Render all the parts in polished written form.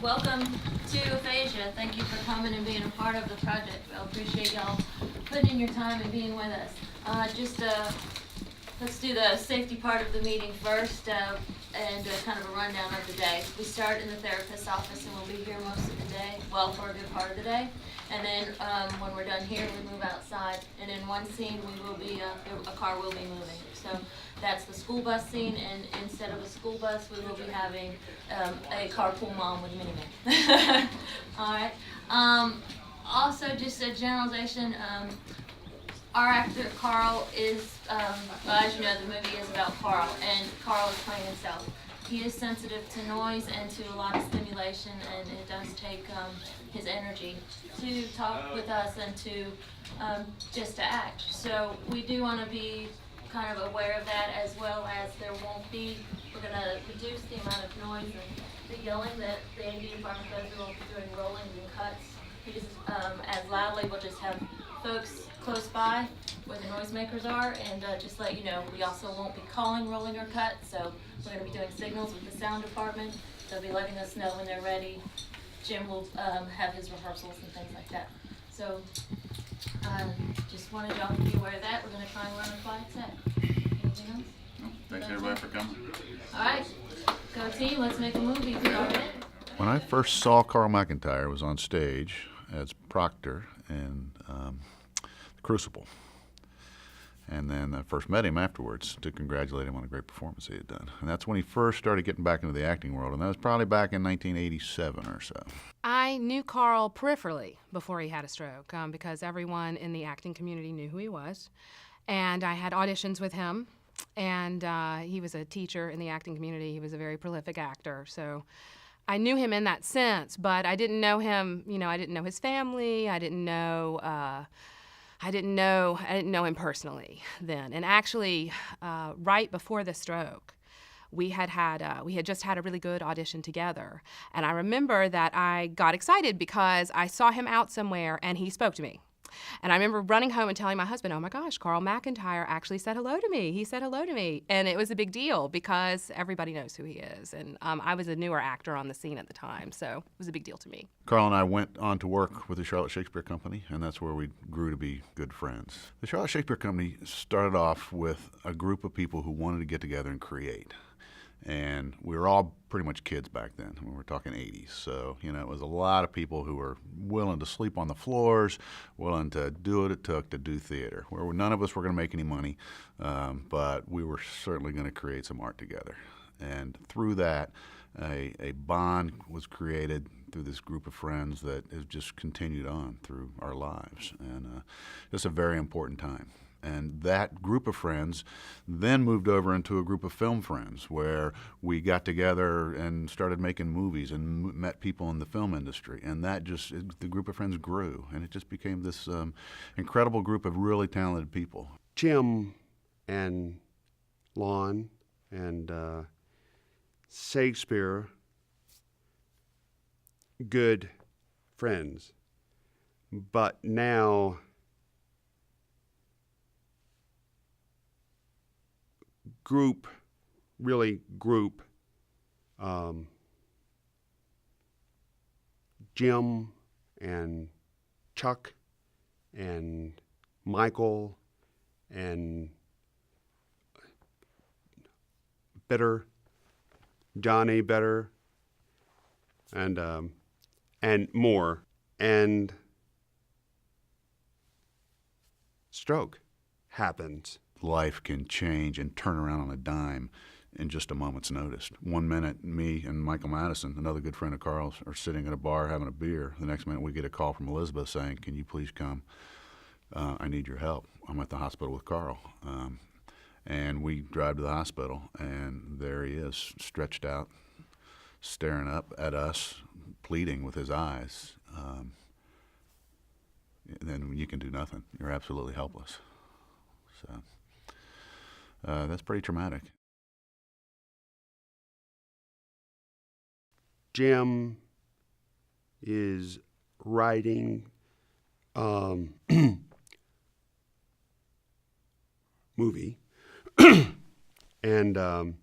Welcome to Aphasia. Thank you for coming and being a part of the project. I appreciate y'all putting in your time and being with us. Let's do the safety part of the meeting first, and kind of a rundown of the day. We start in the therapist's office, and we'll be here most of the day, well, for a good part of the day. And then when we're done here, we move outside. And in one scene, a car will be moving. So that's the school bus scene, and instead of a school bus, we will be having a carpool mom with a minivan. All right. Also, just a generalization. Our actor Carl is, well, as you know, the movie is about Carl, and Carl is playing himself. He is sensitive to noise and to a lot of stimulation, and it does take his energy to talk with us and to just to act. So we do want to be kind of aware of that, as well as we're going to reduce the amount of noise and the yelling that the AD department does. We won't be doing rollings and cuts. We just, as loudly, we'll just have folks close by where the noisemakers are, and just let you know, we also won't be calling rolling or cut, so we're going to be doing signals with the sound department. They'll be letting us know when they're ready. Jim will have his rehearsals and things like that. So just wanted y'all to be aware of that. We're going to try and run a quiet set. Anything else? No, thanks everybody for coming. All right, go team, let's make a movie. When I first saw Carl McIntyre, was on stage as Proctor in The Crucible. And then I first met him afterwards to congratulate him on a great performance he had done. And that's when he first started getting back into the acting world, and that was probably back in 1987 or so. I knew Carl peripherally before he had a stroke, because everyone in the acting community knew who he was. And I had auditions with him, and he was a teacher in the acting community. He was a very prolific actor, so I knew him in that sense, but I didn't know him, I didn't know his family, I didn't know him personally then. And actually, right before the stroke, we had just had a really good audition together. And I remember that I got excited because I saw him out somewhere and he spoke to me. And I remember running home and telling my husband, oh my gosh, Carl McIntyre actually said hello to me. He said hello to me. And it was a big deal because everybody knows who he is. And I was a newer actor on the scene at the time, so it was a big deal to me. Carl and I went on to work with the Charlotte Shakespeare Company, and that's where we grew to be good friends. The Charlotte Shakespeare Company started off with a group of people who wanted to get together and create. And we were all pretty much kids back then. We were talking 80s. So, it was a lot of people who were willing to sleep on the floors, willing to do what it took to do theater. Where none of us were going to make any money, but we were certainly going to create some art together. And through that, a bond was created through this group of friends that has just continued on through our lives. And it's a very important time. And that group of friends then moved over into a group of film friends where we got together and started making movies and met people in the film industry. And the group of friends grew, and it just became this incredible group of really talented people. Jim and Lon and Shakespeare, good friends. But now group, Jim and Chuck and Michael and Johnny Better, and more, and stroke happens. Life can change and turn around on a dime in just a moment's notice. One minute, me and Michael Madison, another good friend of Carl's, are sitting at a bar having a beer. The next minute, we get a call from Elizabeth saying, "Can you please come? I need your help. I'm at the hospital with Carl." And we drive to the hospital, and there he is, stretched out, staring up at us, pleading with his eyes. Then you can do nothing. You're absolutely helpless. So that's pretty traumatic. Jim is writing movie, and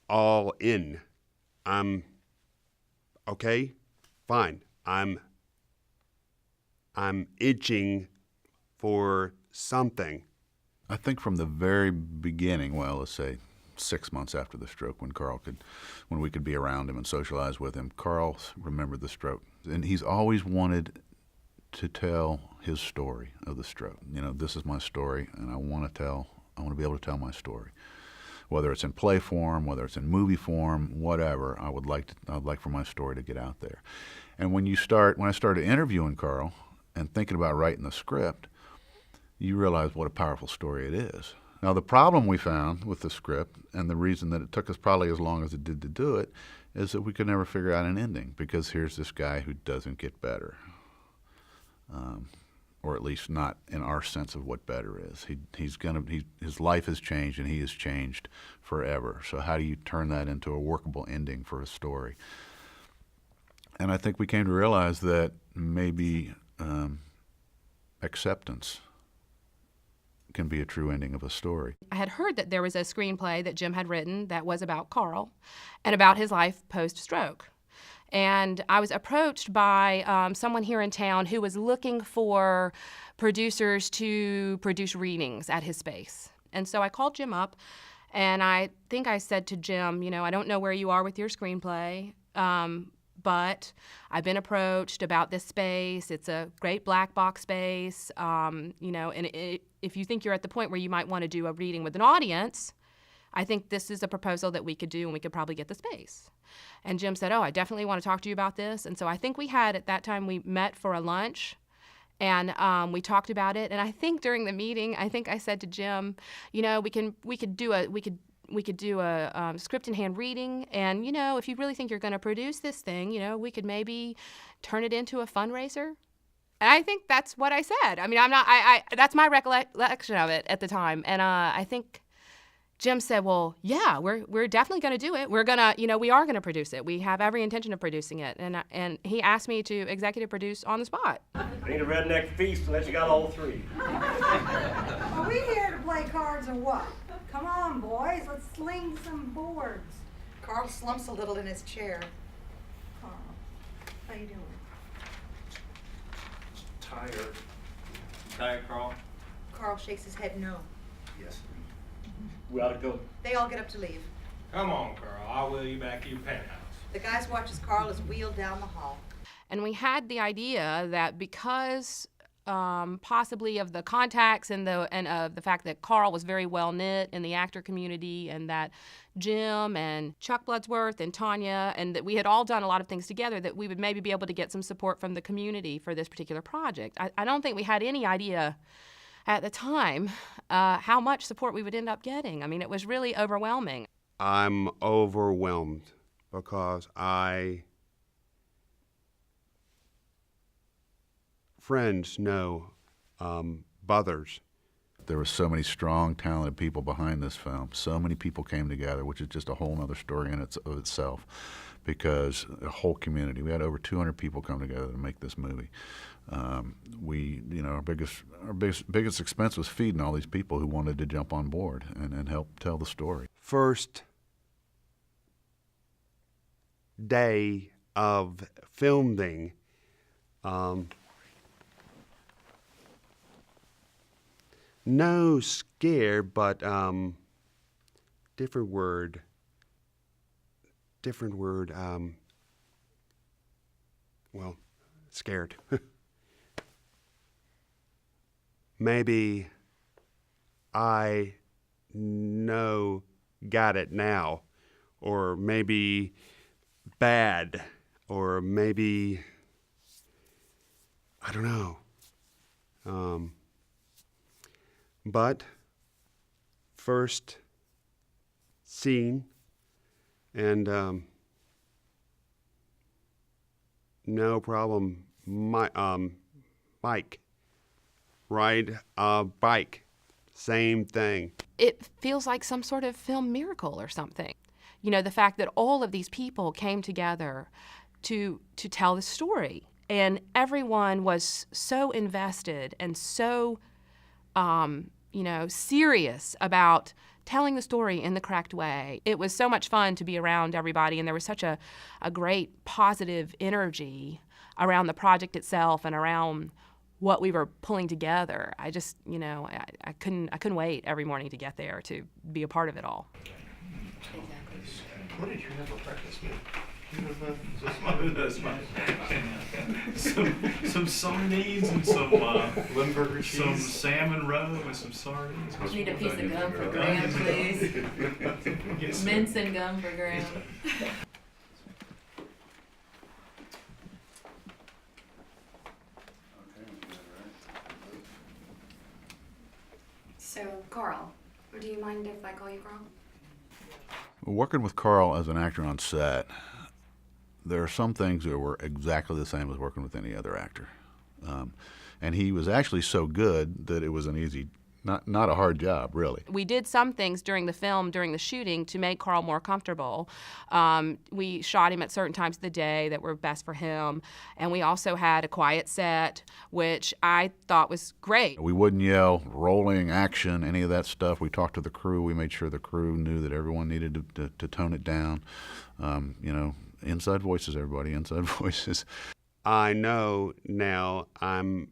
all in. I'm okay, fine. I'm itching for something. I think from the very beginning, well, let's say 6 months after the stroke, when we could be around him and socialize with him, Carl remembered the stroke, and he's always wanted to tell his story of the stroke. You know, this is my story, and I want to be able to tell my story, whether it's in play form, whether it's in movie form, whatever. I'd like for my story to get out there. And when I started interviewing Carl and thinking about writing the script, you realize what a powerful story it is. Now, the problem we found with the script, and the reason that it took us probably as long as it did to do it, is that we could never figure out an ending, because here's this guy who doesn't get better, or at least not in our sense of what better is. His life has changed, and he has changed forever. So how do you turn that into a workable ending for a story? And I think we came to realize that maybe acceptance can be a true ending of a story. I had heard that there was a screenplay that Jim had written that was about Carl and about his life post-stroke. And I was approached by someone here in town who was looking for producers to produce readings at his space. And so I called Jim up, and I think I said to Jim, you know, I don't know where you are with your screenplay, but I've been approached about this space. It's a great black box space, you know, and if you think you're at the point where you might want to do a reading with an audience, I think this is a proposal that we could do, and we could probably get the space. And Jim said, oh, I definitely want to talk to you about this. And so I think at that time, we met for a lunch, and we talked about it. And I think during the meeting, I said to Jim, you know, we could do a script in hand reading, and you know, if you really think you're going to produce this thing, you know, we could maybe turn it into a fundraiser. And I think that's what I said. I mean, that's my recollection of it at the time. And I think Jim said, well, yeah, we're definitely going to do it. We're going to, you know, we are going to produce it. We have every intention of producing it. And he asked me to executive produce on the spot. I need a redneck feast unless you got all three. Are we here to play cards or what? Come on, boys, let's sling some boards. Carl slumps a little in his chair. Carl, how you doing? Tired. Tired, Carl? Carl shakes his head no. Yes. We ought to go. They all get up to leave. Come on, Carl. I'll wheel you back to your penthouse. The guys watch as Carl is wheeled down the hall. And we had the idea that because possibly of the contacts and of the fact that Carl was very well knit in the actor community, and that Jim and Chuck Bloodsworth and Tanya, and that we had all done a lot of things together, that we would maybe be able to get some support from the community for this particular project. I don't think we had any idea at the time how much support we would end up getting. I mean, it was really overwhelming. I'm overwhelmed because friends know brothers. There were so many strong, talented people behind this film. So many people came together, which is just a whole other story of itself, because a whole community. We had over 200 people come together to make this movie. Our biggest expense was feeding all these people who wanted to jump on board and help tell the story. First day of filming, no scare, but different word. Well, scared. Maybe I got it now, or maybe bad, or maybe I don't know. But first scene, and no problem. Bike, ride a bike, same thing. It feels like some sort of film miracle or something. You know, the fact that all of these people came together to tell the story, and everyone was so invested and so serious about telling the story in the correct way. It was so much fun to be around everybody, and there was such a great positive energy around the project itself and around what we were pulling together. I just, I couldn't wait every morning to get there to be a part of it all. What did you have for breakfast, man? Some sardines and some Limburger some cheese. salmon roe and some sardines. Need a piece of gum for Graham, please. Get some- Mince and gum for Graham. So, Carl, do you mind if I call you Carl? Working with Carl as an actor on set, there are some things that were exactly the same as working with any other actor. And he was actually so good that it was an easy, not a hard job, really. We did some things during the film, during the shooting, to make Carl more comfortable. We shot him at certain times of the day that were best for him, and we also had a quiet set, which I thought was great. We wouldn't yell, rolling, action, any of that stuff. We talked to the crew. We made sure the crew knew that everyone needed to tone it down. Inside voices, everybody, inside voices. I know now I'm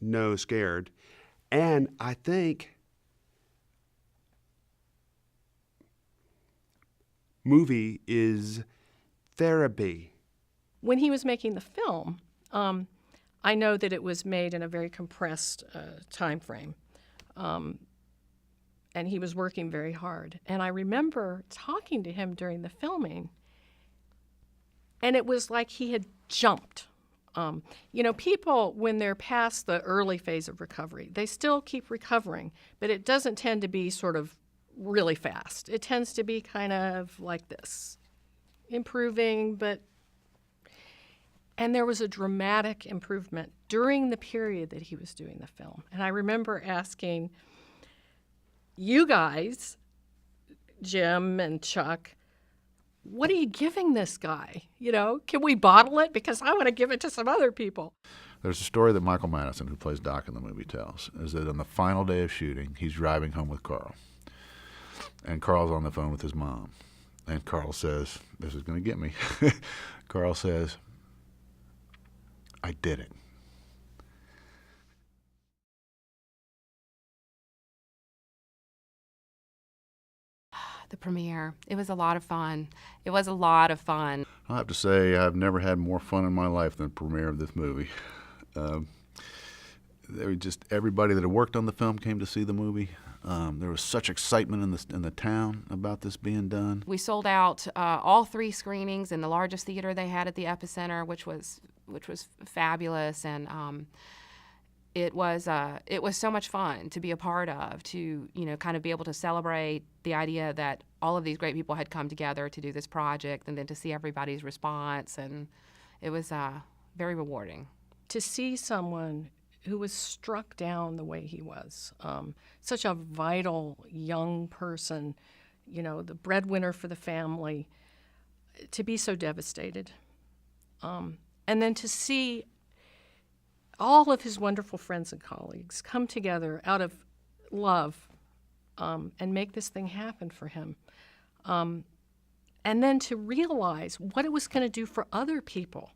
no scared, and I think movie is therapy. When he was making the film, I know that it was made in a very compressed time frame, and he was working very hard. And I remember talking to him during the filming, and it was like he had jumped. People, when they're past the early phase of recovery, they still keep recovering, but it doesn't tend to be sort of really fast. It tends to be kind of like this, improving, and there was a dramatic improvement during the period that he was doing the film. And I remember asking you guys, Jim and Chuck, what are you giving this guy? Can we bottle it? Because I want to give it to some other people. There's a story that Michael Madison, who plays Doc in the movie, tells, is that on the final day of shooting, he's driving home with Carl. And Carl's on the phone with his mom. And Carl says, this is going to get me. Carl says, I did it. The premiere, it was a lot of fun. It was a lot of fun. I have to say, I've never had more fun in my life than the premiere of this movie. There was just everybody that had worked on the film came to see the movie. There was such excitement in the town about this being done. We sold out all 3 screenings in the largest theater they had at the Epicenter, which was fabulous, and it was so much fun to be a part of, to kind of be able to celebrate the idea that all of these great people had come together to do this project, and then to see everybody's response, and it was very rewarding. To see someone who was struck down the way he was, such a vital young person, the breadwinner for the family, to be so devastated, and then to see all of his wonderful friends and colleagues come together out of love and make this thing happen for him. And then to realize what it was going to do for other people.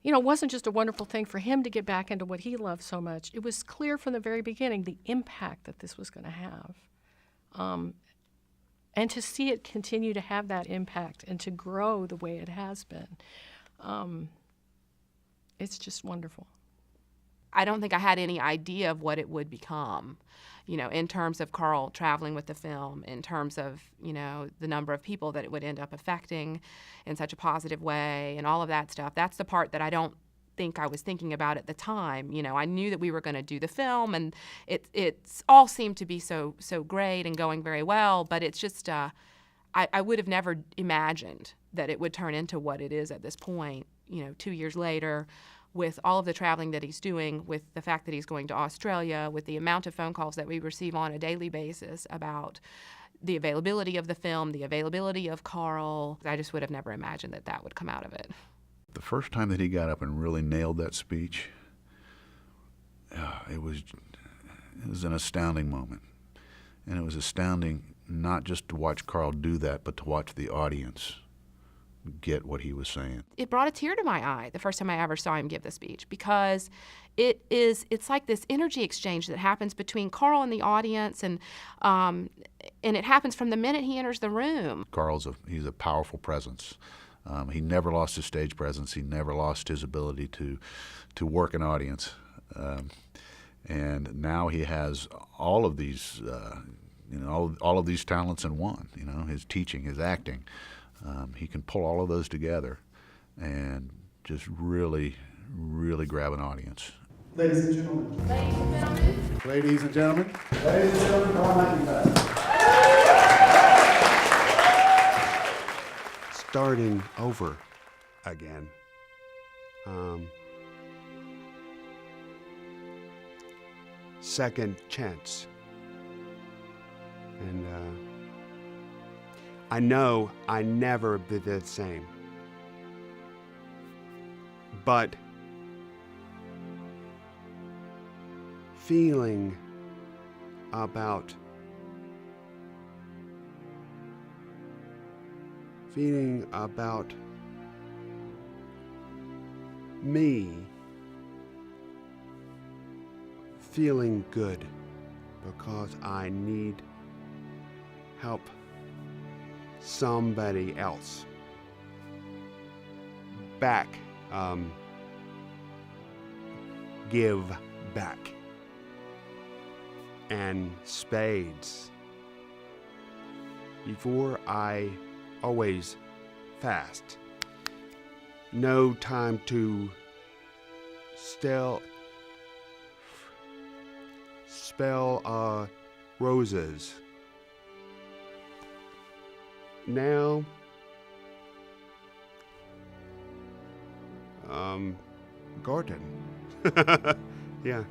It wasn't just a wonderful thing for him to get back into what he loved so much. It was clear from the very beginning the impact that this was going to have. And to see it continue to have that impact and to grow the way it has been. It's just wonderful. I don't think I had any idea of what it would become, in terms of Carl traveling with the film, in terms of, the number of people that it would end up affecting in such a positive way and all of that stuff. That's the part that I don't think I was thinking about at the time. I knew that we were going to do the film, and it's all seemed to be so great and going very well, but it's just, I would have never imagined that it would turn into what it is at this point, 2 years later, with all of the traveling that he's doing, with the fact that he's going to Australia, with the amount of phone calls that we receive on a daily basis about the availability of the film, the availability of Carl. I just would have never imagined that that would come out of it. The first time that he got up and really nailed that speech, it was an astounding moment. And it was astounding not just to watch Carl do that, but to watch the audience get what he was saying. It brought a tear to my eye the first time I ever saw him give the speech, because it's like this energy exchange that happens between Carl and the audience, and it happens from the minute he enters the room. He's a powerful presence. He never lost his stage presence. He never lost his ability to work an audience. And now he has all of these, all of these talents in one. His teaching, his acting. He can pull all of those together and just really, really grab an audience. Ladies and gentlemen. Ladies and gentlemen. Ladies and gentlemen. Ladies and gentlemen, Carl McIntyre. Starting over again. Second chance. And I know I never be the same. But feeling about me feeling good because I need help somebody else back, give back, and spades. Before I always fast. No time to spell roses. Now, garden. Yeah.